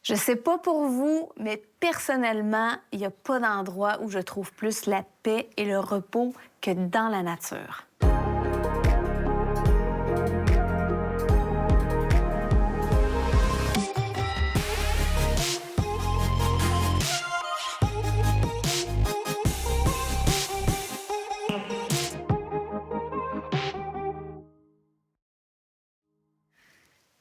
Je sais pas pour vous, mais personnellement, il n'y a pas d'endroit où je trouve plus la paix et le repos que dans la nature.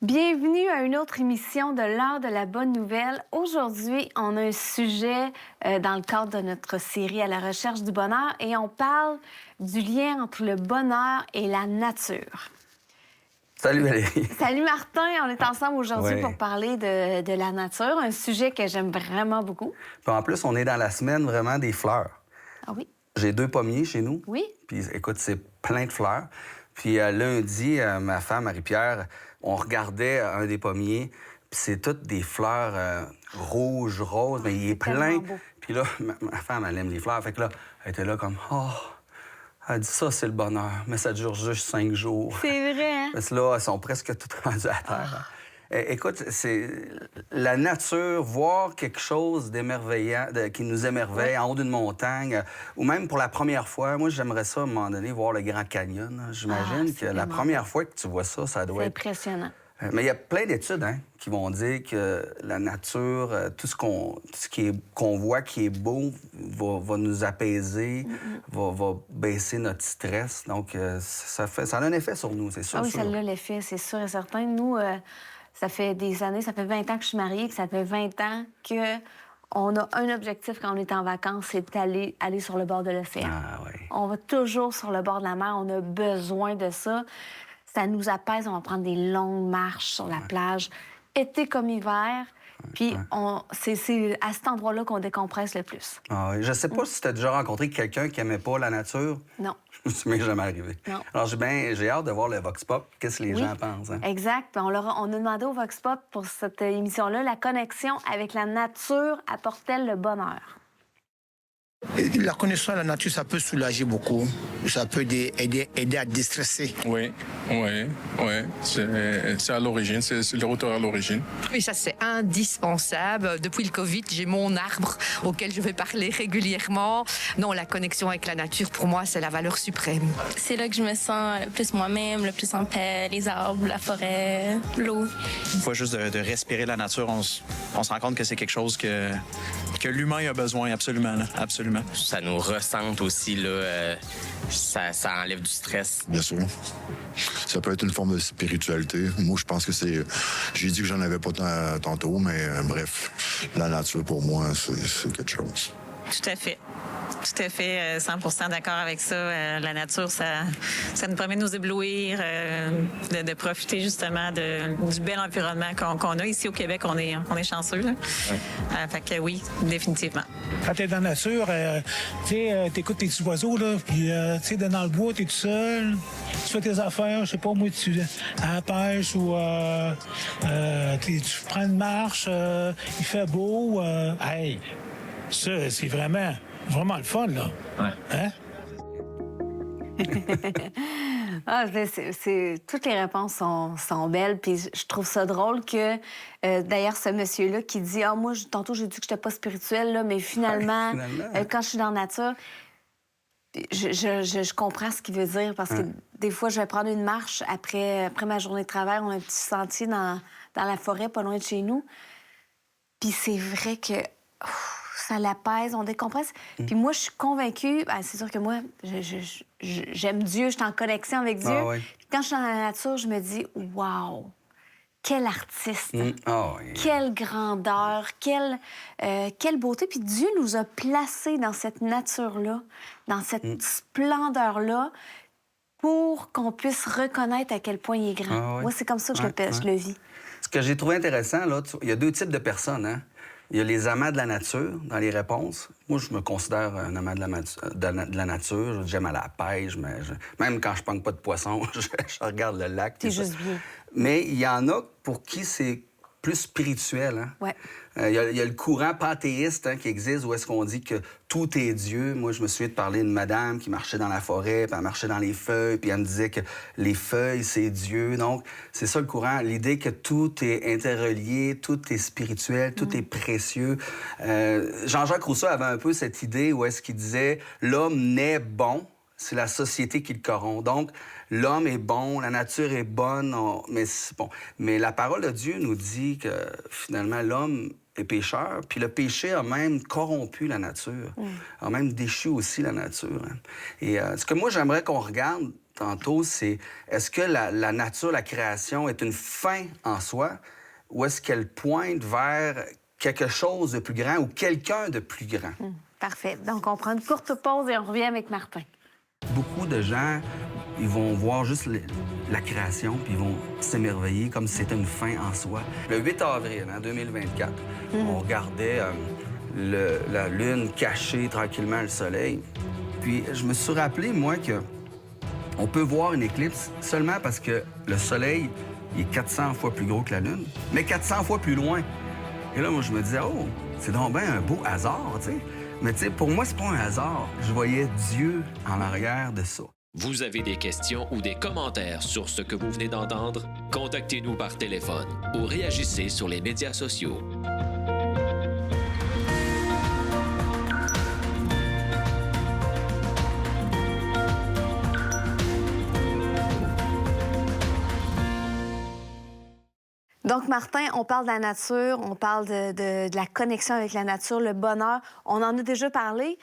Bienvenue à une autre émission de l'Heure de la bonne nouvelle. Aujourd'hui, on a un sujet dans le cadre de notre série à la recherche du bonheur et on parle du lien entre le bonheur et la nature. Salut Valérie. Salut Martin, on est ensemble aujourd'hui Oui. pour parler de la nature, un sujet que j'aime vraiment beaucoup. Puis en plus, on est dans la semaine vraiment des fleurs. Ah oui? J'ai 2 pommiers chez nous. Oui? Puis écoute, c'est plein de fleurs. Puis lundi, ma femme, Marie-Pierre, on regardait un des pommiers, puis c'est toutes des fleurs rouges, roses, mais il est plein. tellement beau. Puis là, ma femme, elle aime les fleurs. Fait que là, elle était là comme, oh, elle dit ça, c'est le bonheur, mais ça dure juste 5 jours. C'est vrai, hein? Parce que là, elles sont presque toutes rendues à terre. Écoute, c'est la nature, voir quelque chose d'émerveillant, qui nous émerveille en haut d'une montagne, ou même pour la première fois. Moi, j'aimerais ça, à un moment donné, voir le Grand Canyon. Hein. J'imagine c'est que la vraiment première fois que tu vois ça, ça doit C'est être... impressionnant. Mais il y a plein d'études qui vont dire que la nature, tout ce qu'on voit qui est beau va nous apaiser, va baisser notre stress. Donc, ça a un effet sur nous, c'est sûr. Ah oui, sûr. ça l'a l'effet, c'est sûr et certain. Nous, ça fait des années, ça fait 20 ans que je suis mariée, que ça fait 20 ans qu'on a un objectif quand on est en vacances, c'est d'aller sur le bord de l'océan. Ah oui. On va toujours sur le bord de la mer, on a besoin de ça. Ça nous apaise, on va prendre des longues marches sur la plage, été comme hiver. Puis c'est à cet endroit-là qu'on décompresse le plus. Ah oui. Je sais pas si tu as déjà rencontré quelqu'un qui aimait pas la nature. Non. Ça m'est jamais arrivé. Non. Alors, j'ai hâte de voir le Vox Pop. Qu'est-ce que les gens pensent? Hein? Exact. Puis on a demandé au Vox Pop pour cette émission-là, la connexion avec la nature apporte-t-elle le bonheur? La connexion à la nature, ça peut soulager beaucoup. Ça peut aider à déstresser. Oui. C'est à l'origine, c'est le retour à l'origine. Oui, ça c'est indispensable. Depuis le Covid, j'ai mon arbre auquel je vais parler régulièrement. Non, la connexion avec la nature, pour moi, c'est la valeur suprême. C'est là que je me sens le plus moi-même, le plus en paix, les arbres, la forêt, l'eau. Une fois juste de respirer la nature, on se rend compte que c'est quelque chose que l'humain a besoin, absolument. Là, absolument. Ça nous ressente aussi, là, ça enlève du stress. Bien sûr. Ça peut être une forme de spiritualité. Moi, je pense que c'est... J'ai dit que j'en avais pas tantôt, mais bref, la nature, pour moi, c'est quelque chose. Tout à fait. Tout à fait, 100% d'accord avec ça. La nature, ça nous permet de nous éblouir, de profiter justement du bel environnement qu'on a. Ici au Québec, on est chanceux. Là. Fait que oui, définitivement. Quand t'es dans la nature, t'écoutes tes petits oiseaux, là, puis dans le bois, t'es tout seul, tu fais tes affaires, je sais pas, moi, à la pêche ou tu prends une marche, il fait beau. Hey, ça, c'est vraiment le fun, là. Ouais. Hein? Toutes les réponses sont belles. Puis je trouve ça drôle que, d'ailleurs, ce monsieur-là qui dit « Ah, moi, tantôt, j'ai dit que j'étais pas spirituel, là, mais finalement, quand je suis dans la nature, je comprends ce qu'il veut dire parce que des fois, je vais prendre une marche après ma journée de travail. On a un petit sentier dans la forêt, pas loin de chez nous. Puis c'est vrai que... ça l'apaise, on décompresse. Puis moi, je suis convaincue... c'est sûr que moi, j'aime Dieu, je suis en connexion avec Dieu. Ah oui. Puis quand je suis dans la nature, je me dis, wow, quel artiste! Ah oui. Quelle grandeur! Quelle beauté! Puis Dieu nous a placés dans cette nature-là, dans cette splendeur-là, pour qu'on puisse reconnaître à quel point il est grand. Ah oui. Moi, c'est comme ça que je le vis. Ce que j'ai trouvé intéressant, là, il y a 2 types de personnes. Hein? Il y a les amants de la nature dans les réponses. Moi, je me considère un amant de la nature. J'aime aller à la pêche. Même quand je ne pogne pas de poisson, je regarde le lac. T'es juste bien. Mais il y en a pour qui c'est plus spirituel. Hein? Ouais. Il y a le courant panthéiste qui existe où est-ce qu'on dit que tout est Dieu. Moi, je me souviens de parler d'une madame qui marchait dans la forêt, puis elle marchait dans les feuilles, puis elle me disait que les feuilles, c'est Dieu. Donc, c'est ça le courant, l'idée que tout est interrelié, tout est spirituel, tout est précieux. Jean-Jacques Rousseau avait un peu cette idée où est-ce qu'il disait « l'homme naît bon ». C'est la société qui le corrompt. Donc, l'homme est bon, la nature est bonne, mais la parole de Dieu nous dit que, finalement, l'homme est pécheur, puis le péché a même corrompu la nature, a même déchu aussi la nature. Hein. Et ce que moi, j'aimerais qu'on regarde tantôt, c'est est-ce que la nature, la création, est une fin en soi, ou est-ce qu'elle pointe vers quelque chose de plus grand ou quelqu'un de plus grand? Parfait. Donc, on prend une courte pause et on revient avec Martin. Beaucoup de gens, ils vont voir juste la création, puis ils vont s'émerveiller comme si c'était une fin en soi. Le 8 avril 2024, on regardait la Lune cacher tranquillement le Soleil. Puis je me suis rappelé, moi, que on peut voir une éclipse seulement parce que le Soleil il est 400 fois plus gros que la Lune, mais 400 fois plus loin. Et là, moi, je me disais, oh, c'est donc bien un beau hasard, tu sais. Mais tu sais, pour moi, c'est pas un hasard. Je voyais Dieu en arrière de ça. Vous avez des questions ou des commentaires sur ce que vous venez d'entendre? Contactez-nous par téléphone ou réagissez sur les médias sociaux. Donc, Martin, on parle de la nature, on parle de la connexion avec la nature, le bonheur. On en a déjà parlé.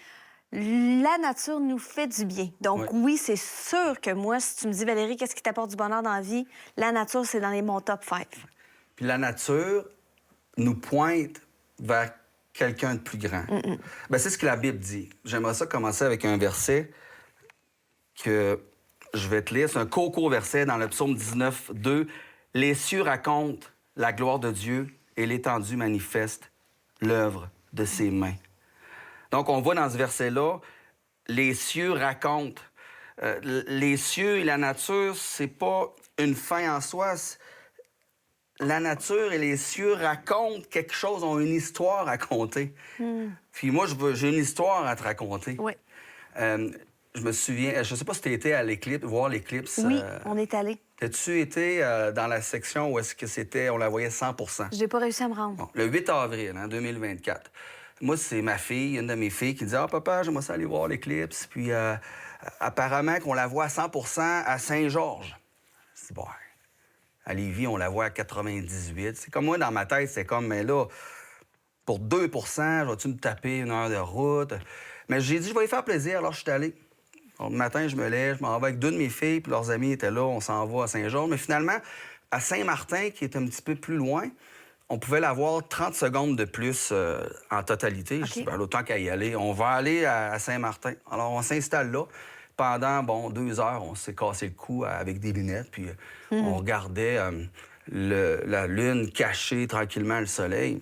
La nature nous fait du bien. Donc, oui, c'est sûr que moi, si tu me dis, Valérie, qu'est-ce qui t'apporte du bonheur dans la vie? La nature, c'est dans mon top 5. Puis la nature nous pointe vers quelqu'un de plus grand. Bien, c'est ce que la Bible dit. J'aimerais ça commencer avec un verset que je vais te lire. C'est un court verset dans le psaume 19, 2. « Les cieux racontent la gloire de Dieu et l'étendue manifeste l'œuvre de ses mains. » Donc, on voit dans ce verset-là, les cieux racontent. Les cieux et la nature, c'est pas une fin en soi. La nature et les cieux racontent quelque chose, ont une histoire à raconter. Puis moi, j'ai une histoire à te raconter. Oui. Je me souviens, je sais pas si tu étais à l'éclipse, voir l'éclipse. Oui, on est allé. As-tu été dans la section où est-ce que c'était, on la voyait 100 %? J'ai pas réussi à me rendre. Bon, le 8 avril 2024. Moi, c'est ma fille, une de mes filles, qui dit « Ah, papa, j'aimerais ça aller voir l'éclipse. » Puis apparemment qu'on la voit à 100 % à Saint-Georges. C'est bon. À Lévis, on la voit à 98. C'est comme moi, dans ma tête, c'est comme, mais là, pour 2 % vas-tu me taper une heure de route? Mais j'ai dit, je vais y faire plaisir, alors je suis allé. Alors, le matin, je me lève, je m'en vais avec 2 de mes filles, puis leurs amis étaient là, on s'en va à Saint-Georges. Mais finalement, à Saint-Martin, qui est un petit peu plus loin, on pouvait la voir 30 secondes de plus en totalité. Okay. Je dis, ben, autant qu'à y aller. On va aller à Saint-Martin. Alors, on s'installe là. Pendant, 2 heures, on s'est cassé le cou avec des lunettes, puis on regardait la Lune cacher tranquillement le Soleil.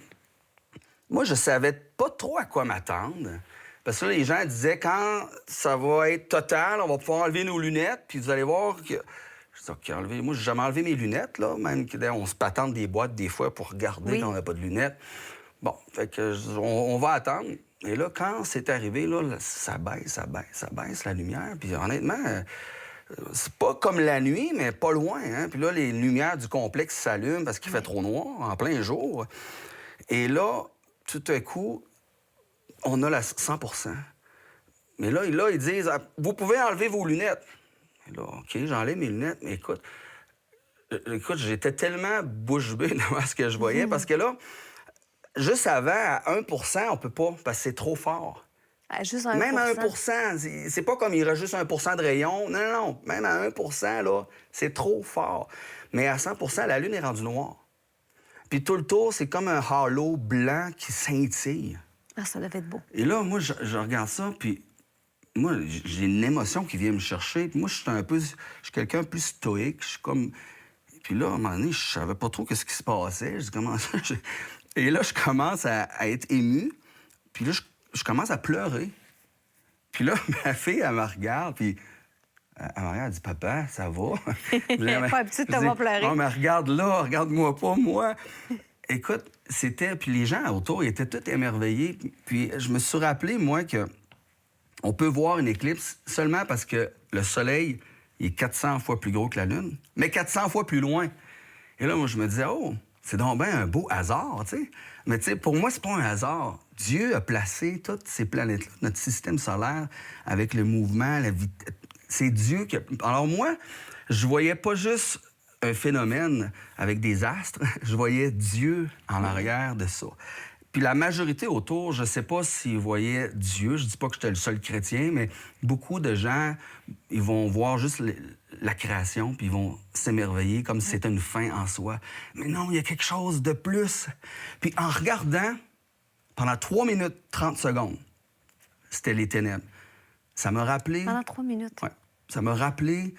Moi, je savais pas trop à quoi m'attendre. Parce que là, les gens disaient, quand ça va être total, on va pouvoir enlever nos lunettes, puis vous allez voir que... Je dis, OK, enlever... Moi, j'ai jamais enlevé mes lunettes, là. Même qu'on se patente des boîtes des fois pour regarder quand on n'a pas de lunettes. Bon, fait que on va attendre. Et là, quand c'est arrivé, là, ça baisse la lumière. Puis honnêtement, c'est pas comme la nuit, mais pas loin. Hein? Puis là, les lumières du complexe s'allument parce qu'il fait trop noir en plein jour. Et là, tout à coup, on a la 100 %. Mais là, ils disent, vous pouvez enlever vos lunettes. Et là, OK, j'enlève mes lunettes, mais écoute, j'étais tellement bouche bée devant ce que je voyais, parce que là, juste avant, à 1 % on peut pas, parce que c'est trop fort. Juste 1 Même à 1 %, c'est pas comme il reste juste 1 % de rayon. Non, même à 1 % là, c'est trop fort. Mais à 100 % la Lune est rendue noire. Puis tout le tour, c'est comme un halo blanc qui scintille. Ah, ça devait être beau. Et là, moi, je regarde ça, puis moi, j'ai une émotion qui vient me chercher. Puis moi, je suis quelqu'un plus stoïque. Je suis comme... Puis là, à un moment donné, je savais pas trop ce qui se passait. Je dis, comment ça? Et là, je commence à être ému. Puis là, je commence à pleurer. Puis là, ma fille, elle me regarde, puis elle me regarde, elle dit, papa, ça va? Elle n'est pas habituée de t'avoir pleuré. Non, mais regarde là, regarde-moi pas, moi. Écoute, c'était... Puis les gens autour, ils étaient tous émerveillés. Puis je me suis rappelé, moi, que on peut voir une éclipse seulement parce que le Soleil il est 400 fois plus gros que la Lune, mais 400 fois plus loin. Et là, moi, je me disais, oh, c'est donc bien un beau hasard, tu sais. Mais tu sais, pour moi, c'est pas un hasard. Dieu a placé toutes ces planètes-là, notre système solaire, avec le mouvement, la vie. C'est Dieu qui a... Alors moi, je voyais pas juste un phénomène avec des astres, je voyais Dieu en arrière de ça. Puis la majorité autour, je sais pas s'ils voyaient Dieu, je dis pas que j'étais le seul chrétien, mais beaucoup de gens, ils vont voir juste la création, puis ils vont s'émerveiller comme si c'était une fin en soi. Mais non, il y a quelque chose de plus. Puis en regardant, pendant 3 minutes 30 secondes, c'était les ténèbres. Ça m'a rappelé... Pendant 3 minutes? Oui. Ça m'a rappelé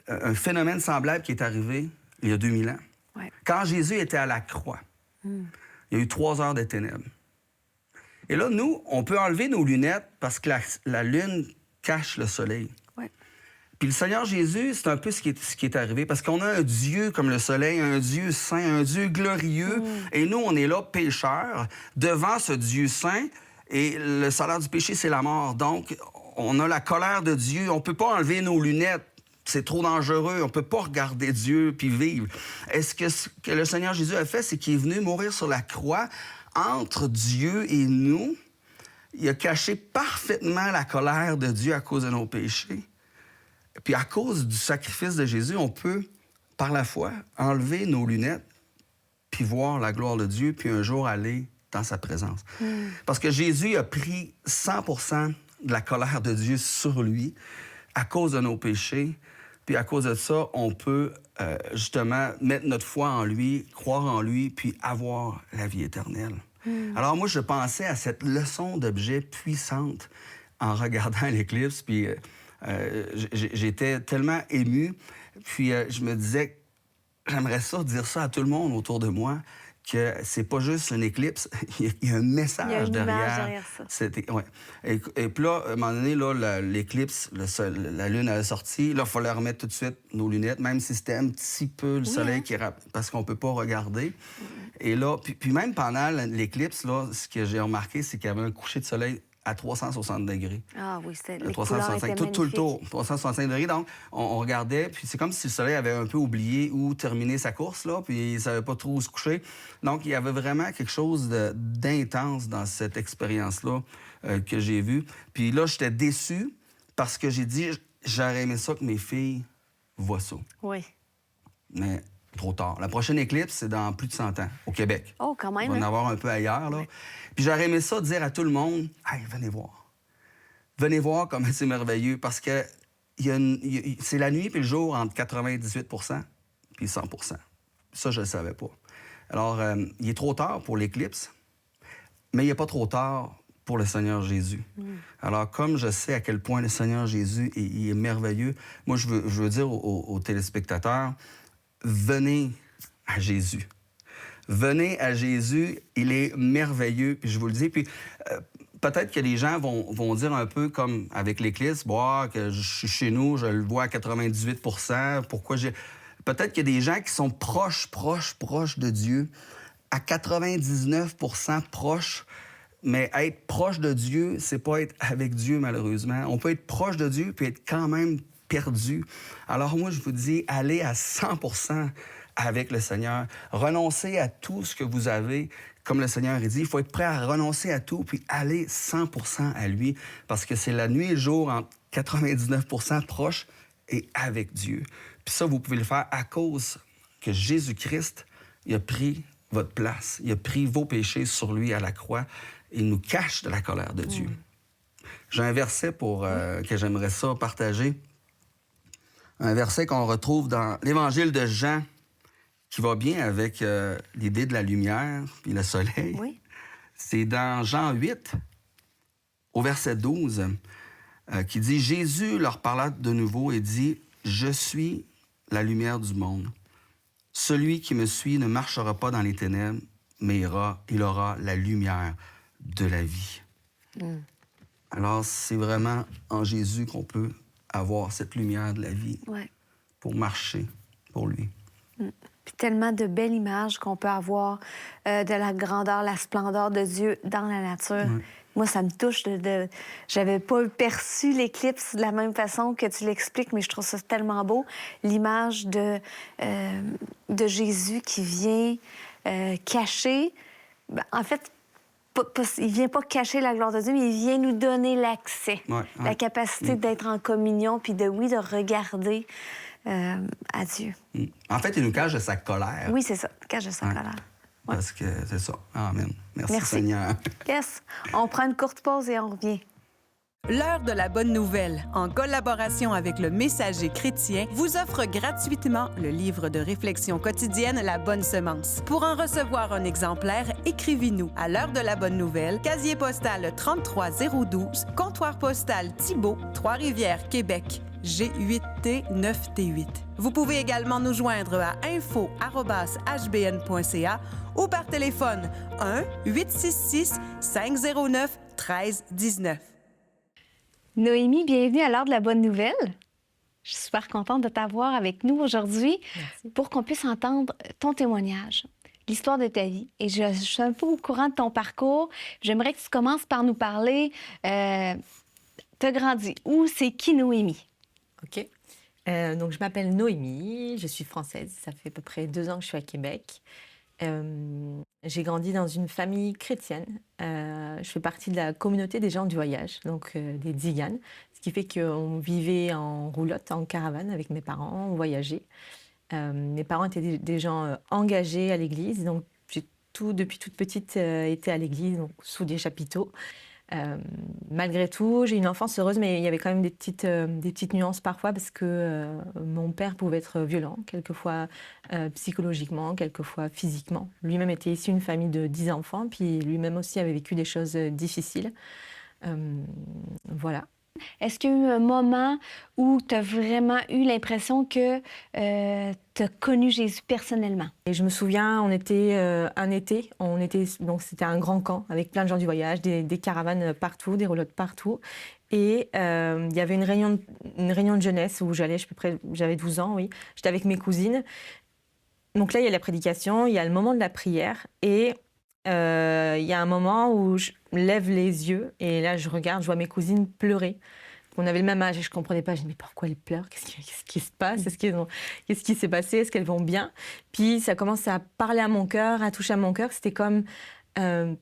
un phénomène semblable qui est arrivé il y a 2000 ans. Ouais. Quand Jésus était à la croix, il y a eu 3 heures de ténèbres. Et là, nous, on peut enlever nos lunettes parce que la lune cache le soleil. Ouais. Puis le Seigneur Jésus, c'est un peu ce qui est arrivé, parce qu'on a un Dieu comme le soleil, un Dieu saint, un Dieu glorieux, et nous, on est là, pécheurs, devant ce Dieu saint, et le salaire du péché, c'est la mort. Donc, on a la colère de Dieu. On peut pas enlever nos lunettes. C'est trop dangereux. On peut pas regarder Dieu puis vivre. Ce que le Seigneur Jésus a fait, c'est qu'il est venu mourir sur la croix entre Dieu et nous. Il a caché parfaitement la colère de Dieu à cause de nos péchés. Puis à cause du sacrifice de Jésus, on peut, par la foi, enlever nos lunettes puis voir la gloire de Dieu, puis un jour aller dans sa présence. Parce que Jésus a pris 100% de la colère de Dieu sur lui à cause de nos péchés. Puis à cause de ça, on peut justement mettre notre foi en lui, croire en lui, puis avoir la vie éternelle. Alors moi, je pensais à cette leçon d'objet puissante en regardant l'éclipse, puis j'étais tellement ému. Puis je me disais, j'aimerais ça dire ça à tout le monde autour de moi, que c'est pas juste une éclipse, il y a un message Il y a une derrière. image derrière ça. Ouais. Et puis là, à un moment donné, là, l'éclipse, la lune elle est sortie. Là, il fallait remettre tout de suite nos lunettes, même si c'était un petit peu le soleil qui parce qu'on peut pas regarder. Et là, puis même pendant l'éclipse, là, ce que j'ai remarqué, c'est qu'il y avait un coucher de soleil à 360 degrés. Ah oui, c'était les 365, couleurs étaient tout le tour, magnifiques. 365 degrés. Donc, on regardait, puis c'est comme si le soleil avait un peu oublié où terminer sa course, là, puis il savait pas trop où se coucher. Donc, il y avait vraiment quelque chose d'intense dans cette expérience-là que j'ai vue. Puis là, j'étais déçu parce que j'ai dit, j'aurais aimé ça que mes filles voient ça. Oui. Mais trop tard. La prochaine éclipse, c'est dans plus de 100 ans, au Québec. Oh, quand même. Il va en avoir un peu ailleurs, là. Puis j'aurais aimé ça dire à tout le monde, « Hey, venez voir. Venez voir comme c'est merveilleux. » Parce que c'est la nuit puis le jour entre 98 puis 100 Ça, je le savais pas. Alors, il est trop tard pour l'éclipse, mais il n'est pas trop tard pour le Seigneur Jésus. Alors, comme je sais à quel point le Seigneur Jésus il est merveilleux, moi, je veux dire aux téléspectateurs, venez à Jésus. Venez à Jésus, il est merveilleux, puis je vous le dis. Puis peut-être que les gens vont dire un peu comme avec l'éclipse, bon, que je suis chez nous, je le vois à 98 pourquoi j'ai... Peut-être qu'il y a des gens qui sont proches de Dieu, à 99 proches, mais être proche de Dieu, c'est pas être avec Dieu, malheureusement. On peut être proche de Dieu puis être quand même perdu. Alors moi, je vous dis, allez à 100 avec le Seigneur. Renoncez à tout ce que vous avez. Comme le Seigneur a dit, il faut être prêt à renoncer à tout puis aller 100 à lui parce que c'est la nuit et le jour en 99 proche et avec Dieu. Puis ça, vous pouvez le faire à cause que Jésus-Christ, il a pris votre place. Il a pris vos péchés sur lui à la croix. Il nous cache de la colère de Dieu. J'ai un verset que j'aimerais ça partager. Un verset qu'on retrouve dans l'Évangile de Jean, qui va bien avec l'idée de la lumière puis le soleil. Oui. C'est dans Jean 8, au verset 12, qui dit « Jésus leur parla de nouveau et dit « Je suis la lumière du monde. Celui qui me suit ne marchera pas dans les ténèbres, mais il aura la lumière de la vie. » Alors, c'est vraiment en Jésus qu'on peut avoir cette lumière de la vie pour marcher pour lui. Puis tellement de belles images qu'on peut avoir de la grandeur, la splendeur de Dieu dans la nature. Moi, ça me touche. J'avais pas perçu l'éclipse de la même façon que tu l'expliques, mais je trouve ça tellement beau. L'image de Jésus qui vient cacher... En fait, il vient pas cacher la gloire de Dieu, mais il vient nous donner l'accès, la capacité d'être en communion, puis de regarder à Dieu. En fait, il nous cache de sa colère. Oui, c'est ça, cache de sa colère. Parce que c'est ça. Amen. Merci. Seigneur. Yes. On prend une courte pause et on revient. L'heure de la bonne nouvelle, en collaboration avec le Messager chrétien, vous offre gratuitement le livre de réflexion quotidienne La Bonne Semence. Pour en recevoir un exemplaire, écrivez-nous à l'heure de la bonne nouvelle, casier postal 33012, comptoir postal Thibault, Trois-Rivières, Québec, G8T 9T8. Vous pouvez également nous joindre à info@hbn.ca ou par téléphone 1-866-509-1319. Noémie, bienvenue à l'heure de la bonne nouvelle. Je suis super contente de t'avoir avec nous aujourd'hui pour qu'on puisse entendre ton témoignage, l'histoire de ta vie. Et je suis un peu au courant de ton parcours. J'aimerais que tu commences par nous parler. T'as grandi où? C'est qui Noémie? OK. Donc, je m'appelle Noémie, je suis française. Ça fait à peu près 2 ans que je suis à Québec. J'ai grandi dans une famille chrétienne. Je fais partie de la communauté des gens du voyage, donc des Tziganes, ce qui fait qu'on vivait en roulotte, en caravane avec mes parents, on voyageait. Mes parents étaient des gens engagés à l'église, donc j'ai depuis toute petite été à l'église, donc sous des chapiteaux. Malgré tout, j'ai une enfance heureuse, mais il y avait quand même des petites nuances parfois parce que mon père pouvait être violent, quelquefois psychologiquement, quelquefois physiquement. Lui-même était issu d'une famille de 10 enfants, puis lui-même aussi avait vécu des choses difficiles. Voilà. Est-ce qu'il y a eu un moment où tu as vraiment eu l'impression que tu as connu Jésus personnellement? Et je me souviens, on était un été, donc c'était un grand camp avec plein de gens du voyage, des caravanes partout, des roulottes partout. Et il y avait une réunion de jeunesse où j'allais, j'avais 12 ans, oui. J'étais avec mes cousines. Donc là, il y a la prédication, il y a le moment de la prière et il y a un moment où je lève les yeux et là, je regarde, je vois mes cousines pleurer. On avait le même âge et je ne comprenais pas. Je me dis, mais pourquoi elles pleurent? Qu'est-ce qui se passe? Qu'est-ce qui s'est passé? Est-ce qu'elles vont bien? Puis ça commence à parler à mon cœur, à toucher à mon cœur. C'était comme... en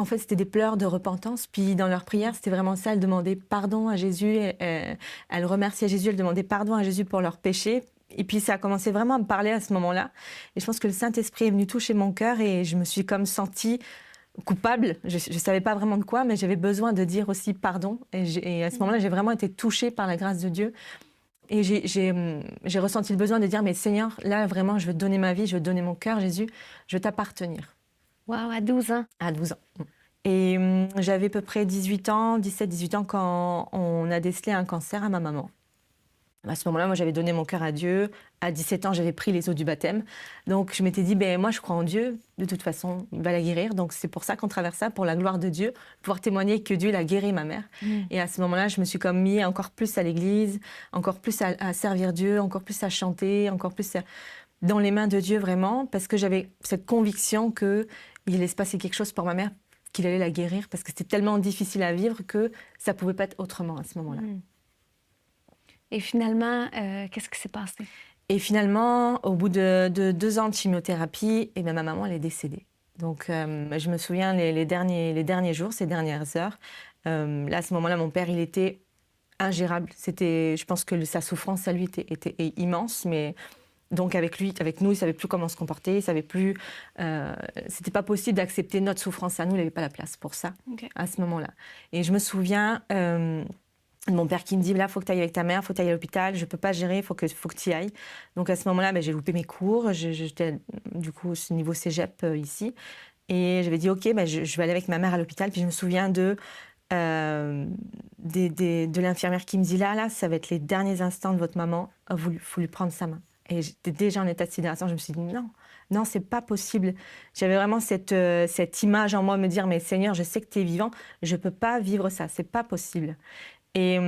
fait, c'était des pleurs de repentance. Puis dans leur prière, c'était vraiment ça. Elles demandaient pardon à Jésus. Elles remerciaient Jésus. Elles demandaient pardon à Jésus pour leurs péchés. Et puis ça a commencé vraiment à me parler à ce moment-là. Et je pense que le Saint-Esprit est venu toucher mon cœur et je me suis comme sentie coupable. Je ne savais pas vraiment de quoi, mais j'avais besoin de dire aussi pardon. Et à ce moment-là, j'ai vraiment été touchée par la grâce de Dieu. Et j'ai ressenti le besoin de dire, mais Seigneur, là, vraiment, je veux te donner ma vie, je veux te donner mon cœur, Jésus, je veux t'appartenir. Wow, à 12 ans. À 12 ans. Et j'avais à peu près 17-18 ans quand on a décelé un cancer à ma maman. À ce moment-là, moi, j'avais donné mon cœur à Dieu. À 17 ans, j'avais pris les eaux du baptême. Donc, je m'étais dit, moi, je crois en Dieu. De toute façon, il va la guérir. Donc, c'est pour ça qu'on traverse ça, pour la gloire de Dieu, pouvoir témoigner que Dieu l'a guéri, ma mère. Et à ce moment-là, je me suis comme mis encore plus à l'église, encore plus à servir Dieu, encore plus à chanter, encore plus dans les mains de Dieu, vraiment, parce que j'avais cette conviction qu'il allait se passer quelque chose pour ma mère, qu'il allait la guérir, parce que c'était tellement difficile à vivre que ça ne pouvait pas être autrement à ce moment-là. Et finalement, qu'est-ce qui s'est passé? Et finalement, au bout de 2 ans de chimiothérapie, ma maman, elle est décédée. Donc, je me souviens les derniers jours, ces dernières heures. Là, à ce moment-là, mon père, il était ingérable. Je pense que sa souffrance, à lui, était immense. Mais donc, avec nous, il ne savait plus comment se comporter. Il savait plus... c'était pas possible d'accepter notre souffrance à nous. Il n'avait pas la place pour ça, à ce moment-là. Et je me souviens... mon père qui me dit, là, il faut que tu ailles avec ta mère, il faut que tu ailles à l'hôpital, je ne peux pas gérer, il faut que tu y ailles. Donc à ce moment-là, j'ai loupé mes cours, j'étais du coup au niveau cégep ici. Et j'avais dit, OK, je vais aller avec ma mère à l'hôpital. Puis je me souviens de l'infirmière qui me dit, là, ça va être les derniers instants de votre maman, il faut lui prendre sa main. Et j'étais déjà en état de sidération, je me suis dit, non, c'est pas possible. J'avais vraiment cette image en moi, me dire, mais Seigneur, je sais que tu es vivant, je ne peux pas vivre ça, c'est pas possible. Et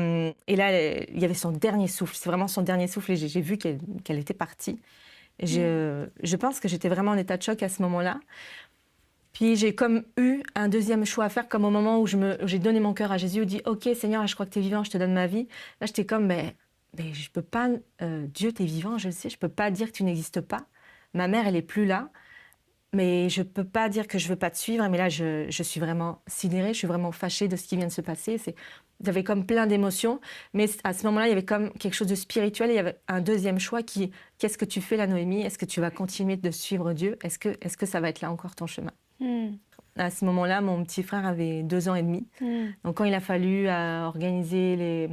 là, il y avait son dernier souffle. C'est vraiment son dernier souffle. Et j'ai vu qu'elle était partie. Je pense que j'étais vraiment en état de choc à ce moment-là. Puis j'ai comme eu un deuxième choix à faire, comme au moment où j'ai donné mon cœur à Jésus, dit « Ok, Seigneur, je crois que tu es vivant, je te donne ma vie. » Là, j'étais comme « Mais je peux pas... Dieu, tu es vivant, je le sais, je peux pas dire que tu n'existes pas. Ma mère, elle est plus là. Mais je peux pas dire que je veux pas te suivre. » Mais là, je suis vraiment sidérée, je suis vraiment fâchée de ce qui vient de se passer. J'avais comme plein d'émotions. Mais à ce moment-là, il y avait comme quelque chose de spirituel. Il y avait un deuxième choix qui « Qu'est-ce que tu fais là, Noémie? Est-ce que tu vas continuer de suivre Dieu? Est-ce que ça va être là encore ton chemin? » À ce moment-là, mon petit frère avait 2 ans et demi. Donc, quand il a fallu organiser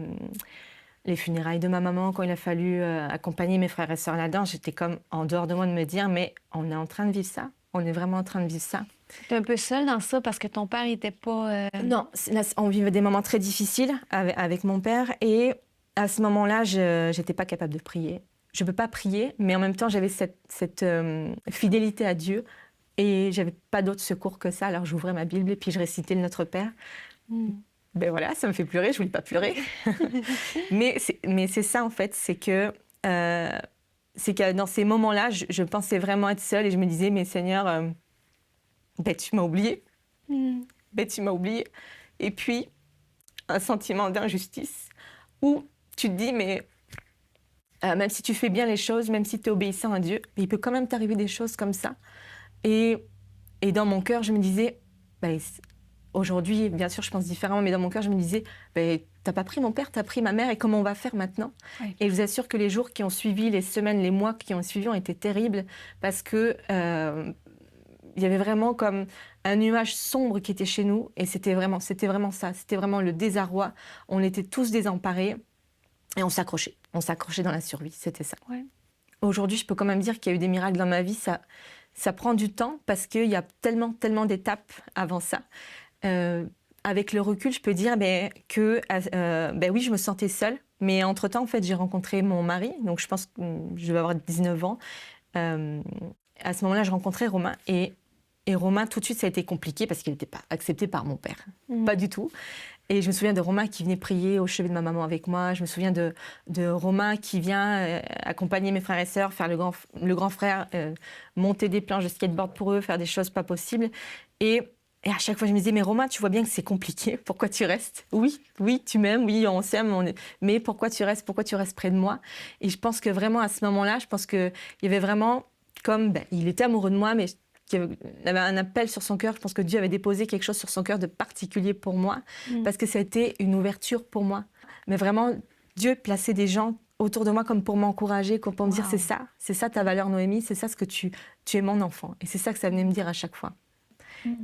les funérailles de ma maman, quand il a fallu accompagner mes frères et sœurs là-dedans, j'étais comme en dehors de moi de me dire « Mais on est en train de vivre ça. On est vraiment en train de vivre ça. » T'es un peu seule dans ça parce que ton père n'était pas... Non, là, on vivait des moments très difficiles avec mon père. Et à ce moment-là, je n'étais pas capable de prier. Je ne peux pas prier, mais en même temps, j'avais cette fidélité à Dieu. Et j'avais pas d'autre secours que ça. Alors j'ouvrais ma Bible et puis je récitais le Notre Père. Ben voilà, ça me fait pleurer, je voulais pas pleurer. mais c'est ça en fait, c'est que dans ces moments-là, je pensais vraiment être seule et je me disais, mais Seigneur, ben tu m'as oubliée. Ben tu m'as oubliée. Et puis, un sentiment d'injustice où tu te dis, mais même si tu fais bien les choses, même si tu es obéissant à Dieu, il peut quand même t'arriver des choses comme ça. Et dans mon cœur, je me disais, ben, aujourd'hui, bien sûr, je pense différemment, mais dans mon cœur, je me disais, ben, t'as pas pris mon père, t'as pris ma mère, et comment on va faire maintenant? Et je vous assure que les jours qui ont suivi, les semaines, les mois qui ont suivi ont été terribles, parce que il y avait vraiment comme un nuage sombre qui était chez nous, et c'était vraiment ça, c'était vraiment le désarroi. On était tous désemparés, et on s'accrochait dans la survie, c'était ça. Aujourd'hui, je peux quand même dire qu'il y a eu des miracles dans ma vie, ça prend du temps parce qu'il y a tellement d'étapes avant ça. Avec le recul, je peux dire que oui, je me sentais seule. Mais entre-temps, en fait, j'ai rencontré mon mari. Donc, je pense que je vais avoir 19 ans. À ce moment-là, je rencontrais Romain. Et Romain, tout de suite, ça a été compliqué parce qu'il n'était pas accepté par mon père. Pas du tout. Et je me souviens de Romain qui venait prier au chevet de ma maman avec moi. Je me souviens de Romain qui vient accompagner mes frères et sœurs, faire le grand frère, monter des planches de skateboard pour eux, faire des choses pas possibles. Et à chaque fois, je me disais, mais Romain, tu vois bien que c'est compliqué. Pourquoi tu restes? Oui, tu m'aimes, oui, on s'aime, mais pourquoi tu restes près de moi? Et je pense que vraiment, à ce moment-là, je pense qu'il y avait vraiment comme... il était amoureux de moi, mais... il avait un appel sur son cœur. Je pense que Dieu avait déposé quelque chose sur son cœur de particulier pour moi, parce que ça a été une ouverture pour moi. Mais vraiment, Dieu plaçait des gens autour de moi comme pour m'encourager, comme pour me dire c'est ça ta valeur, Noémie, c'est ça ce que tu es mon enfant. Et c'est ça que ça venait me dire à chaque fois.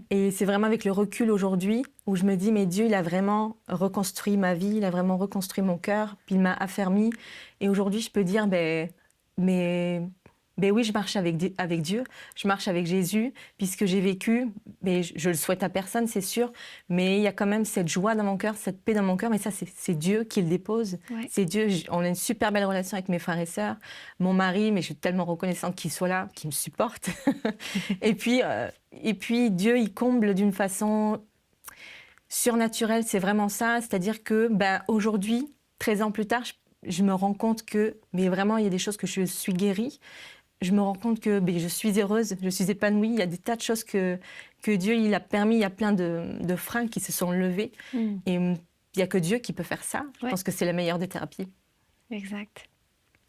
Et c'est vraiment avec le recul aujourd'hui où je me dis, mais Dieu, il a vraiment reconstruit ma vie, il a vraiment reconstruit mon cœur, puis il m'a affermi. Et aujourd'hui, je peux dire, mais oui, je marche avec Dieu, je marche avec Jésus, puisque j'ai vécu, mais je le souhaite à personne, c'est sûr, mais il y a quand même cette joie dans mon cœur, cette paix dans mon cœur, mais ça, c'est Dieu qui le dépose. C'est Dieu, on a une super belle relation avec mes frères et sœurs, mon mari, mais je suis tellement reconnaissante qu'il soit là, qu'il me supporte. et puis, Dieu, il comble d'une façon surnaturelle, c'est vraiment ça, c'est-à-dire que aujourd'hui, 13 ans plus tard, je me rends compte que, mais vraiment, il y a des choses que je suis guérie. Je me rends compte que je suis heureuse, je suis épanouie. Il y a des tas de choses que Dieu il a permis. Il y a plein de freins qui se sont levés. Et il n'y a que Dieu qui peut faire ça. Je pense que c'est la meilleure des thérapies. Exact.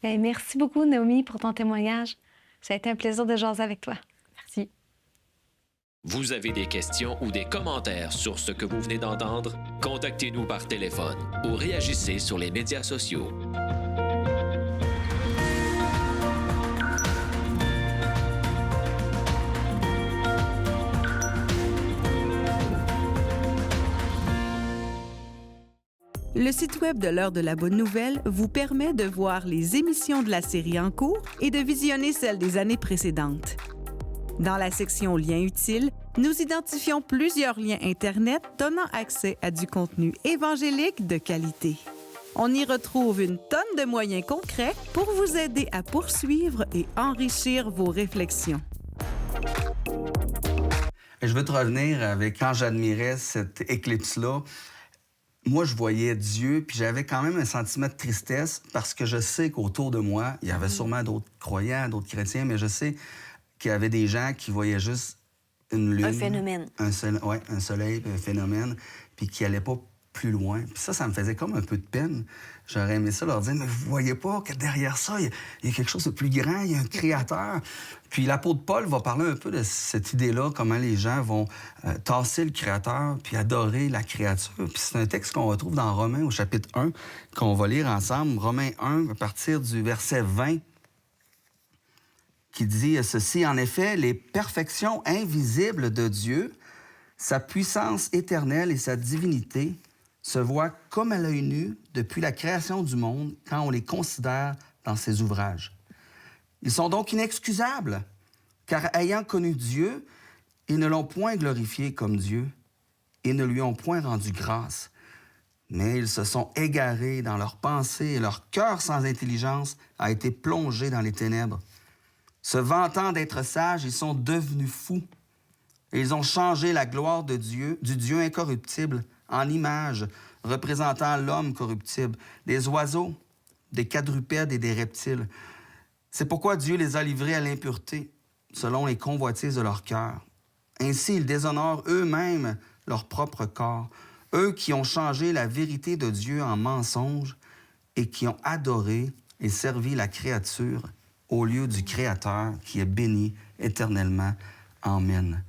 Merci beaucoup, Naomi, pour ton témoignage. Ça a été un plaisir de jaser avec toi. Merci. Vous avez des questions ou des commentaires sur ce que vous venez d'entendre? Contactez-nous par téléphone ou réagissez sur les médias sociaux. Le site web de l'Heure de la Bonne Nouvelle vous permet de voir les émissions de la série en cours et de visionner celles des années précédentes. Dans la section Liens utiles, nous identifions plusieurs liens Internet donnant accès à du contenu évangélique de qualité. On y retrouve une tonne de moyens concrets pour vous aider à poursuivre et enrichir vos réflexions. Je veux te revenir avec quand j'admirais cette éclipse-là. moi, je voyais Dieu, puis j'avais quand même un sentiment de tristesse parce que je sais qu'autour de moi, il y avait sûrement d'autres croyants, d'autres chrétiens, mais je sais qu'il y avait des gens qui voyaient juste une lune. Un phénomène. Un soleil, puis un phénomène, puis qui n'allaient pas plus loin. Puis ça me faisait comme un peu de peine. J'aurais aimé ça leur dire, mais vous voyez pas que derrière ça, il y a quelque chose de plus grand, il y a un créateur. Puis l'apôtre Paul va parler un peu de cette idée-là, comment les gens vont tasser le créateur puis adorer la créature. Puis c'est un texte qu'on retrouve dans Romains au chapitre 1, qu'on va lire ensemble. Romains 1, à partir du verset 20, qui dit ceci, « En effet, les perfections invisibles de Dieu, sa puissance éternelle et sa divinité se voient comme à l'œil nu depuis la création du monde quand on les considère dans ses ouvrages. Ils sont donc inexcusables, car ayant connu Dieu, ils ne l'ont point glorifié comme Dieu et ne lui ont point rendu grâce. Mais ils se sont égarés dans leurs pensées et leur cœur sans intelligence a été plongé dans les ténèbres. Se vantant d'être sages, ils sont devenus fous. Et ils ont changé la gloire de Dieu, du Dieu incorruptible, en image représentant l'homme corruptible, des oiseaux, des quadrupèdes et des reptiles. C'est pourquoi Dieu les a livrés à l'impureté, selon les convoitises de leur cœur. Ainsi, ils déshonorent eux-mêmes leur propre corps, eux qui ont changé la vérité de Dieu en mensonge et qui ont adoré et servi la créature au lieu du Créateur qui est béni éternellement. Amen.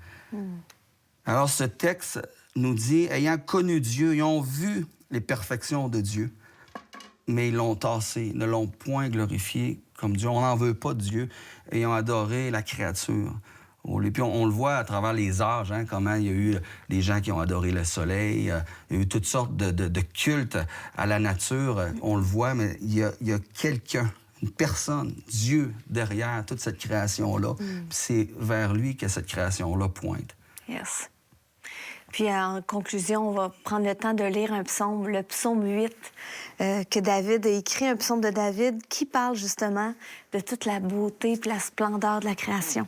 Alors, ce texte nous dit, ayant connu Dieu, ils ont vu les perfections de Dieu, mais ils l'ont tassé, ne l'ont point glorifié comme Dieu. On n'en veut pas de Dieu, et ils ont adoré la créature. Puis on le voit à travers les âges, hein, comment il y a eu des gens qui ont adoré le soleil, il y a eu toutes sortes de cultes à la nature, on le voit, mais il y a quelqu'un, une personne, Dieu, derrière toute cette création-là. Puis c'est vers lui que cette création-là pointe. Yes. Puis en conclusion, on va prendre le temps de lire un psaume, le psaume 8, que David a écrit, un psaume de David qui parle justement de toute la beauté et la splendeur de la création.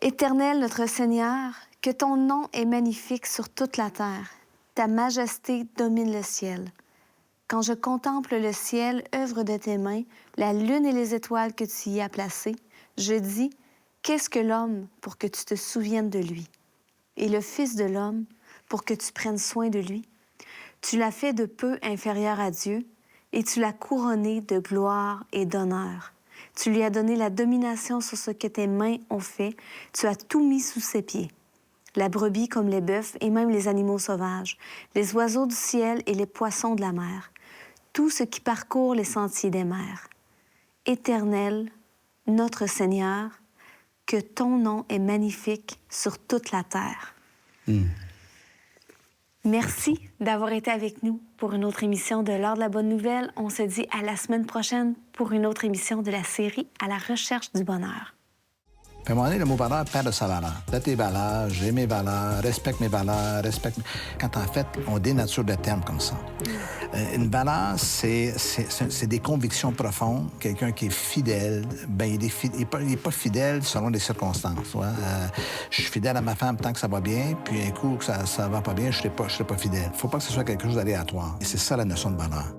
Éternel, notre Seigneur, que ton nom est magnifique sur toute la terre. Ta majesté domine le ciel. Quand je contemple le ciel, œuvre de tes mains, la lune et les étoiles que tu y as placées, je dis, qu'est-ce que l'homme pour que tu te souviennes de lui? Et le Fils de l'homme pour que tu prennes soin de lui? Tu l'as fait de peu inférieur à Dieu, et tu l'as couronné de gloire et d'honneur. Tu lui as donné la domination sur ce que tes mains ont fait. Tu as tout mis sous ses pieds. La brebis comme les bœufs et même les animaux sauvages, les oiseaux du ciel et les poissons de la mer, tout ce qui parcourt les sentiers des mers. Éternel, notre Seigneur, que ton nom est magnifique sur toute la terre. Merci d'avoir été avec nous pour une autre émission de l'Heure de la Bonne Nouvelle. On se dit à la semaine prochaine pour une autre émission de la série À la recherche du bonheur. Puis à un moment donné, le mot valeur perd de sa valeur. T'as tes valeurs, j'ai mes valeurs, respecte mes valeurs, respecte... Quand en fait, on dénature le terme comme ça. Une valeur, c'est des convictions profondes. Quelqu'un qui est fidèle, ben il est pas fidèle selon les circonstances. Ouais? Je suis fidèle à ma femme tant que ça va bien, puis un coup que ça va pas bien, je serai pas fidèle. Faut pas que ce soit quelque chose d'aléatoire. Et c'est ça la notion de valeur.